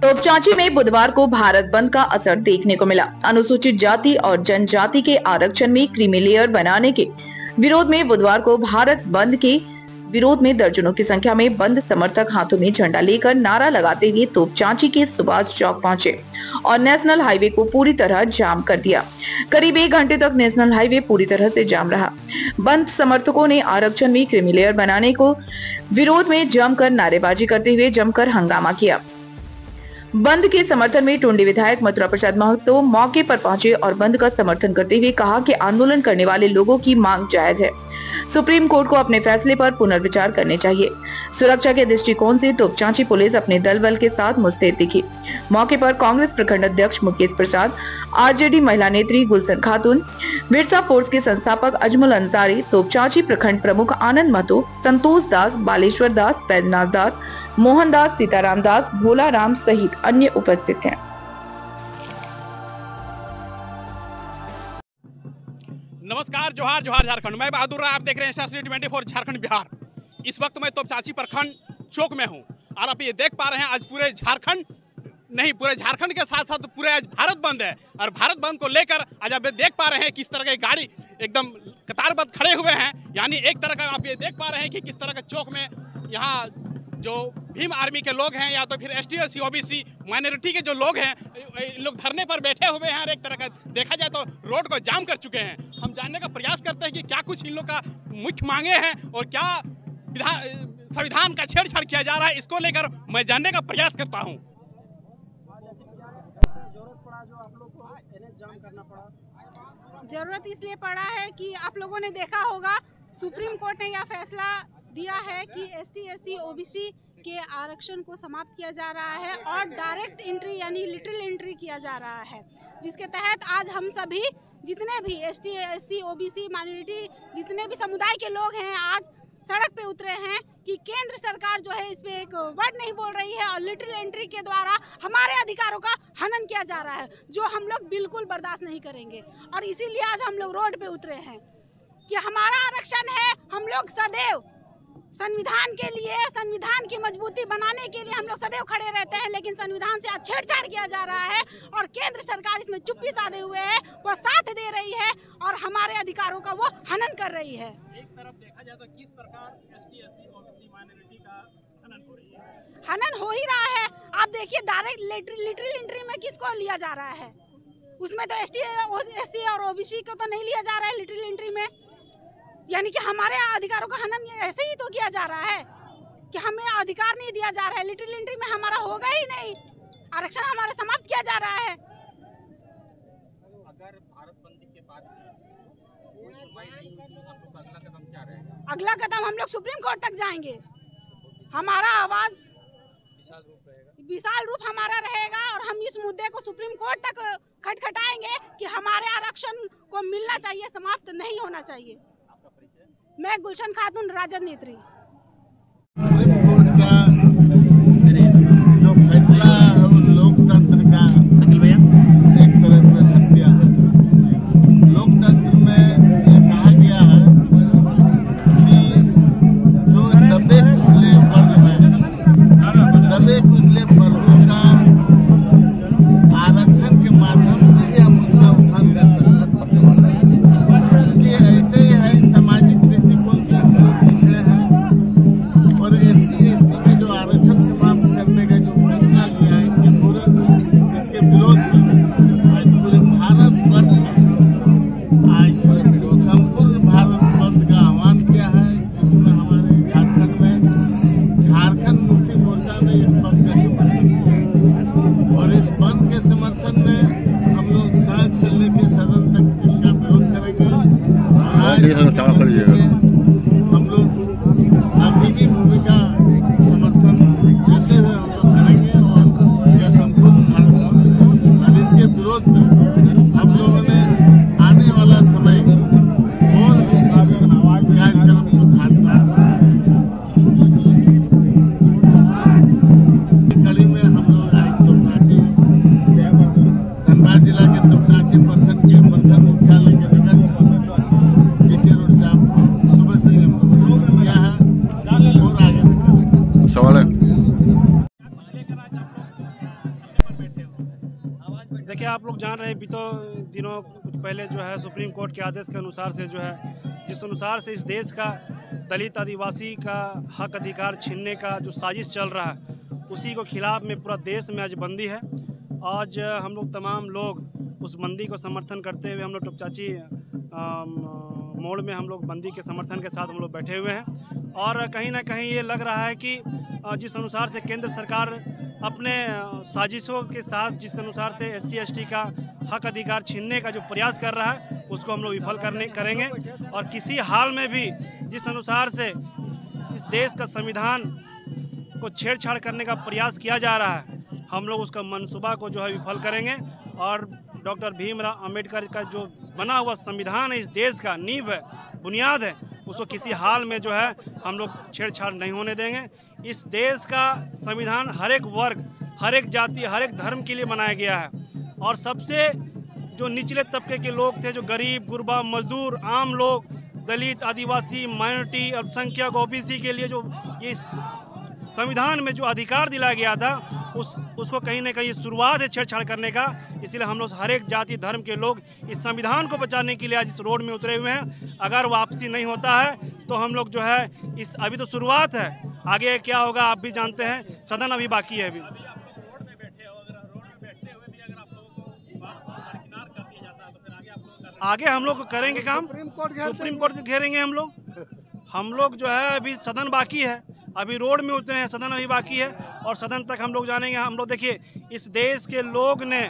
तोपचांची में बुधवार को भारत बंद का असर देखने को मिला। अनुसूचित जाति और जनजाति के आरक्षण में क्रीमी लेयर बनाने के विरोध में बुधवार को भारत बंद के विरोध में दर्जनों की संख्या में बंद समर्थक हाथों में झंडा लेकर नारा लगाते हुए तोपचांची के सुभाष चौक पहुंचे और नेशनल हाईवे को पूरी तरह जाम कर दिया। करीब 1 घंटे तक नेशनल हाईवे पूरी तरह से जाम रहा। बंद समर्थकों ने आरक्षण में क्रीमी लेयर बनाने को विरोध में जमकर नारेबाजी करते हुए जमकर हंगामा किया। बंद के समर्थन में टुंडी विधायक मथुरा प्रसाद महतो मौके पर पहुंचे और बंद का समर्थन करते हुए कहा कि आंदोलन करने वाले लोगों की मांग जायज है। सुप्रीम कोर्ट को अपने फैसले पर पुनर्विचार करने चाहिए। सुरक्षा के दृष्टिकोण से तोपचांची पुलिस अपने दल बल के साथ मुस्तैद दिखी। मौके पर कांग्रेस प्रखंड अध्यक्ष मुकेश प्रसाद, आरजेडी महिला नेत्री गुलशन खातून, बिरसा फोर्स के संस्थापक अजमल अंसारी, तोपचांची प्रखंड प्रमुख आनंद महतो, संतोष दास, बालेश्वर दास, बैद्यनाथ दास, मोहन दास, सीताराम दास, भोला राम सहित अन्य उपस्थित हैं। नमस्कार, जोहार जोहार झारखंड। मैं बहादुर राव, आप देख रहे हैं शास्त्री 24 झारखंड बिहार। इस वक्त मैं तोपचांची प्रखंड चौक में हूं और आप ये देख पा रहे हैं आज पूरे झारखंड नहीं, पूरे झारखंड के साथ साथ पूरे आज भारत बंद है। और भारत बंद को लेकर आज आप देख पा रहे हैं किस तरह की गाड़ी एकदम कतारबद्ध खड़े हुए हैं। यानी एक तरह का आप ये देख पा रहे हैं कि किस तरह के चौक में यहाँ जो भीम आर्मी के लोग हैं या तो फिर ST SC OBC माइनॉरिटी के जो लोग हैं, इन लोग धरने पर बैठे हुए हैं और एक तरह का देखा जाए तो रोड को जाम कर चुके हैं। हम जानने का प्रयास करते हैं कि क्या कुछ इन लोग का मुख्य मांगे हैं और क्या संविधान का छेड़छाड़ किया जा रहा है, इसको लेकर मैं जानने का प्रयास करता हूँ। जरूरत इसलिए पड़ा है कि आप लोगों ने देखा होगा सुप्रीम कोर्ट ने यह फैसला दिया है कि ST SC OBC के आरक्षण को समाप्त किया जा रहा है और डायरेक्ट एंट्री यानी लिटिल एंट्री किया जा रहा है, जिसके तहत आज हम सभी जितने भी ST SC OBC माइनॉरिटी जितने भी समुदाय के लोग हैं आज सड़क पे उतरे हैं कि केंद्र सरकार जो है इस पे एक वर्ड नहीं बोल रही है और लिटिल एंट्री के द्वारा हमारे अधिकारों का हनन किया जा रहा है, जो हम लोग बिल्कुल बर्दाश्त नहीं करेंगे। और इसीलिए आज हम लोग रोड पे उतरे हैं कि हमारा आरक्षण है। हम लोग सदैव संविधान के लिए, संविधान की मजबूती बनाने के लिए हम लोग सदैव खड़े रहते हैं, लेकिन संविधान से आज छेड़छाड़ किया जा रहा है और केंद्र सरकार इसमें चुप्पी साधे हुए है, वो साथ दे रही है और हमारे अधिकारों का वो हनन कर रही है। एक तरफ देखा जाए तो किस प्रकार ST SC OBC माइनॉरिटी का हनन हो रही है? हनन हो ही रहा है। आप देखिए डायरेक्ट लिटिल एंट्री में किसको लिया जा रहा है, उसमें तो ST SC और OBC को तो नहीं लिया जा रहा है लिटिल एंट्री में। यानी कि हमारे अधिकारों का हनन ऐसे ही तो किया जा रहा है कि हमें अधिकार नहीं दिया जा रहा है। लिटिल एंट्री में हमारा होगा ही नहीं, आरक्षण हमारा समाप्त किया जा रहा है। अगर भारत बंद के बाद कोई सुनवाई नहीं होगी, आप लोग का अगला कदम क्या रहेगा? अगला कदम हम लोग सुप्रीम कोर्ट तक जाएंगे। हमारा आवाज विशाल रूप हमारा रहेगा और हम इस मुद्दे को सुप्रीम कोर्ट तक खटखटाएंगे कि हमारे आरक्षण को मिलना चाहिए, समाप्त नहीं होना चाहिए। मैं गुलशन खातून, राजद नेत्री। सुप्रीम कोर्ट का जो फैसला है वो लोकतंत्र का एक तरह से हत्या है। लोकतंत्र में ये कहा गया है कि जो दबे कुचले वर्ग हैं, दबे कुचले वर्गों का आरक्षण के माध्यम से ही हम उसका उत्थान कर सकते हैं, क्योंकि ऐसे ही है सामाजिक दृष्टिकोण से लोग पिछड़े हैं और SC ST में जो आरक्षण समाप्त करने का जो फैसला लिया है इसके विरोध में आज पूरे भारत वर्ष में आज संपूर्ण भारत बंद का आह्वान किया है, जिसमें हमारे झारखंड में झारखंड मुक्ति मोर्चा ने इस बंद का समर्थन किया और इस बंद के समर्थन में हम लोग सड़क से लेकर सदन तक इसका विरोध करेंगे और आज हम लोग अग्रणी भूमिका समर्थन देते हुए हम लोग करेंगे और यह संपूर्ण भारत और इसके विरोध में हम लोगों ने आने वाला समय और भी इस कार्यक्रम को धारदार देखिए, आप लोग जान रहे हैं बीतों दिनों कुछ पहले जो है सुप्रीम कोर्ट के आदेश के अनुसार से जो है जिस अनुसार से इस देश का दलित आदिवासी का हक अधिकार छीनने का जो साजिश चल रहा है उसी को खिलाफ में पूरा देश में आज बंदी है। आज हम लोग तमाम लोग उस बंदी को समर्थन करते हुए हम लोग टोपचाची मोड़ में हम लोग बंदी के समर्थन के साथ हम लोग बैठे हुए हैं। और कहीं ना कहीं ये लग रहा है कि जिस अनुसार से केंद्र सरकार अपने साजिशों के साथ जिस अनुसार से SC/ST का हक अधिकार छीनने का जो प्रयास कर रहा है उसको हम लोग विफल करेंगे। और किसी हाल में भी जिस अनुसार से इस देश का संविधान को छेड़छाड़ करने का प्रयास किया जा रहा है हम लोग उसका मंसूबा को जो है विफल करेंगे। और डॉक्टर भीमराव अंबेडकर का जो बना हुआ संविधान है इस देश का नींव है, बुनियाद है, उसको किसी हाल में जो है हम लोग छेड़छाड़ नहीं होने देंगे। इस देश का संविधान हर एक वर्ग, हर एक जाति, हर एक धर्म के लिए बनाया गया है। और सबसे जो निचले तबके के लोग थे, जो गरीब गुरबा मजदूर आम लोग, दलित आदिवासी माइनॉरिटी अल्पसंख्यक OBC के लिए जो इस संविधान में जो अधिकार दिलाया गया था उसको कहीं ना कहीं शुरुआत है छेड़छाड़ करने का। इसलिए हम लोग हर एक जाति धर्म के लोग इस संविधान को बचाने के लिए आज इस रोड में उतरे हुए हैं। अगर वापसी नहीं होता है तो हम लोग जो है इस अभी तो शुरुआत है, आगे क्या होगा आप भी जानते हैं, सदन अभी बाकी है। अभी आगे हम लोग करेंगे काम, सुप्रीम कोर्ट घेरेंगे हम लोग जो है अभी सदन बाकी है, अभी रोड में उतरे हैं, सदन अभी बाकी है और सदन तक हम लोग जानेंगे। हम लोग देखिए इस देश के लोग ने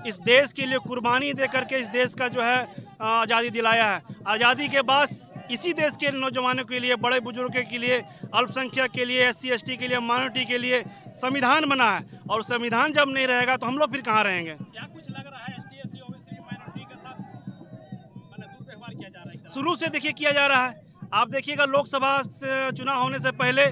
इस देश के लिए कुर्बानी दे करके इस देश का जो है आज़ादी दिलाया है। आज़ादी के बाद इसी देश के नौजवानों के लिए, बड़े बुजुर्गों के लिए, अल्पसंख्यक के लिए, SC/ST के लिए, माइनॉरिटी के लिए संविधान बना है। और संविधान जब नहीं रहेगा तो हम लोग फिर कहाँ रहेंगे। क्या कुछ लग रहा है ST/SC OBC माइनॉरिटी के साथ दुर्व्यवहार किया जा रहा है? शुरू से देखिए किया जा रहा है। आप देखिएगा लोकसभा चुनाव होने से पहले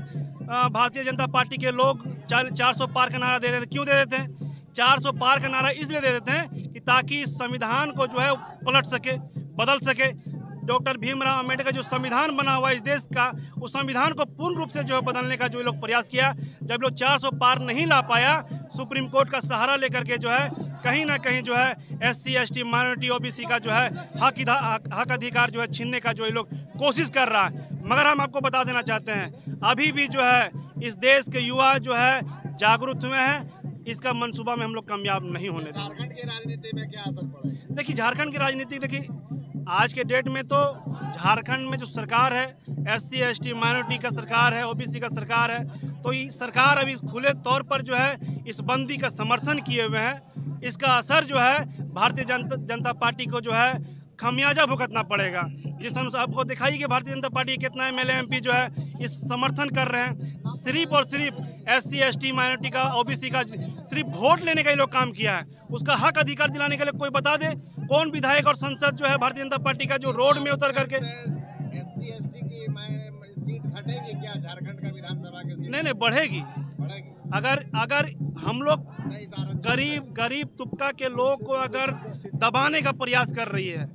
भारतीय जनता पार्टी के लोग 400 पार का नारा दे देते। क्यों दे देते हैं? 400 पार का नारा इसलिए दे देते हैं कि ताकि इस संविधान को जो है पलट सके, बदल सके। डॉक्टर भीमराव अंबेडकर का जो संविधान बना हुआ इस देश का, उस संविधान को पूर्ण रूप से जो है बदलने का जो लोग प्रयास किया, जब लोग 400 पार नहीं ला पाया, सुप्रीम कोर्ट का सहारा लेकर के जो है कहीं ना कहीं जो है SC/ST माइनॉरिटी OBC का जो है हक अधिकार जो है छीनने का जो ये लोग कोशिश कर रहा है। मगर हम आपको बता देना चाहते हैं अभी भी जो है इस देश के युवा जो है जागरूक हुए हैं, इसका मंसूबा में हम लोग कामयाब नहीं होने देंगे। झारखंड की राजनीति में क्या असर पड़ेगा? देखिए झारखंड की राजनीति, देखिए आज के डेट में तो झारखंड में जो सरकार है SC/ST माइनॉरिटी का सरकार है, OBC का सरकार है, तो ये सरकार अभी खुले तौर पर जो है इस बंदी का समर्थन किए हुए हैं। इसका असर जो है भारतीय जनता पार्टी को जो है खमियाजा भुगतना पड़ेगा। जिस अनुसार आपको दिखाई कि भारतीय जनता पार्टी के कितना MLA MP जो है इस समर्थन कर रहे हैं। सिर्फ और सिर्फ SC/ST माइनॉरिटी का OBC का सिर्फ वोट लेने का ही लोग काम किया है। उसका हक अधिकार दिलाने के लिए कोई बता दे कौन विधायक और सांसद जो है भारतीय जनता पार्टी का जो रोड में उतर करके SC/ST की सीट घटेगी क्या झारखंड का विधानसभा के सीट? नहीं बढ़ेगी। अगर हम लोग गरीब तबका के लोग को अगर दबाने का प्रयास कर रही है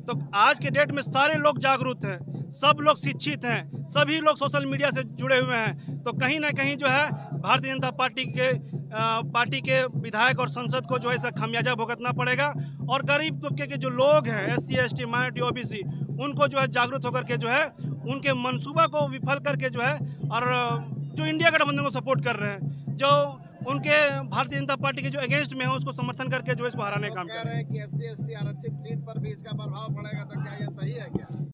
तो आज के डेट में सारे लोग जागरूक हैं, सब लोग शिक्षित हैं, सभी लोग सोशल मीडिया से जुड़े हुए हैं। तो कहीं ना कहीं जो है भारतीय जनता पार्टी के विधायक और संसद को जो है खमियाजा भुगतना पड़ेगा। और गरीब तबके के जो लोग हैं SC/ST माइनॉरिटी OBC उनको जो है जागरूक होकर के जो है उनके मंसूबा को विफल करके जो है और जो इंडिया गठबंधन को सपोर्ट कर रहे हैं, जो उनके भारतीय जनता पार्टी के जो अगेंस्ट में है उसको समर्थन करके जो इसको हराने का काम कर रहे हैं। कि SC/ST आरक्षित सीट पर भी इसका प्रभाव पड़ेगा, तो क्या ये सही है क्या?